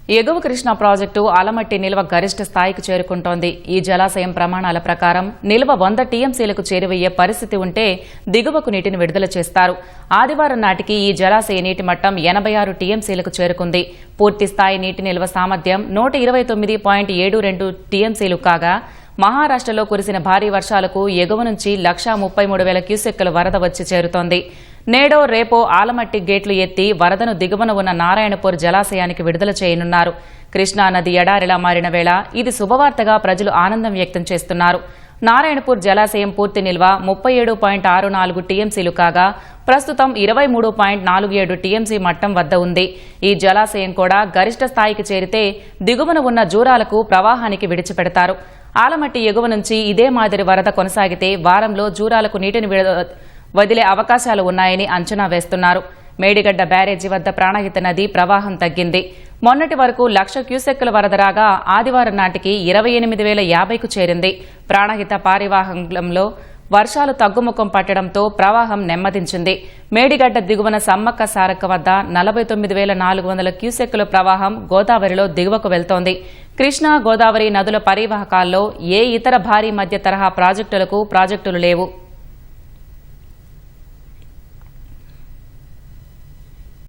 ఎగువ కృష్ణా ప్రాజెక్టు ఆలమట్టి నిల్వ గరిష్ట స్థాయికి చేరుకుంటోంది. ఈ జలాశయం ప్రమాణాల ప్రకారం నిల్వ 100 టీఎంసీలకు చేరువయ్యే పరిస్థితి ఉంటే దిగువకు నీటిని విడుదల చేస్తారు. ఆదివారం నాటికి ఈ జలాశయ నీటి మట్టం 86 టీఎంసీలకు చేరుకుంది. పూర్తి స్థాయి నీటి నిల్వ సామర్థ్యం 129.72 టీఎంసీలు కాగా మహారాష్టలో కురిసిన భారీ వర్షాలకు ఎగువ నుంచి 1,33,000 క్యూసెక్కుల వరద వచ్చి చేరుతోంది. నేడో రేపో ఆలమట్టి గేట్లు ఎత్తి వరదను దిగువన ఉన్న నారాయణపూర్ జలాశయానికి విడుదల చేయనున్నారు. కృష్ణా నది ఎడారిలా మారిన వేళ ఇది శుభవార్తగా ప్రజలు ఆనందం వ్యక్తం చేస్తున్నారు. నారాయణపూర్ జలాశయం పూర్తి నిల్వ 37.64 టీఎంసీలు కాగా ప్రస్తుతం 23.47 టీఎంసీ మట్టం వద్ద ఉంది. ఈ జలాశయం కూడా గరిష్ట స్థాయికి చేరితే దిగువన ఉన్న జూరాలకు ప్రవాహానికి విడిచిపెడతారు. ఆలమట్టి ఎగువ నుంచి ఇదే మాదిరి వరద కొనసాగితే వారంలో జూరాలకు నీటిని వదిలే అవకాశాలు ఉన్నాయని అంచనా వేస్తున్నారు. మేడిగడ్డ బ్యారేజీ వద్ద ప్రాణహిత నది ప్రవాహం తగ్గింది. మొన్నటి వరకు 1,00,000 క్యూసెక్కుల వరద రాగా ఆదివారం నాటికి 28,050కు చేరింది. ప్రాణహిత పారివాహంలో వర్షాలు తగ్గుముఖం పట్టడంతో ప్రవాహం నెమ్మదించింది. మేడిగడ్డ దిగువన సమ్మక్క సారక్క వద్ద 49,400 క్యూసెక్కుల ప్రవాహం గోదావరిలో దిగువకు వెళ్తోంది. కృష్ణా గోదావరి నదుల పరివాహకాల్లో ఏ ఇతర భారీ మధ్య తరహా ప్రాజెక్టులు లేవు.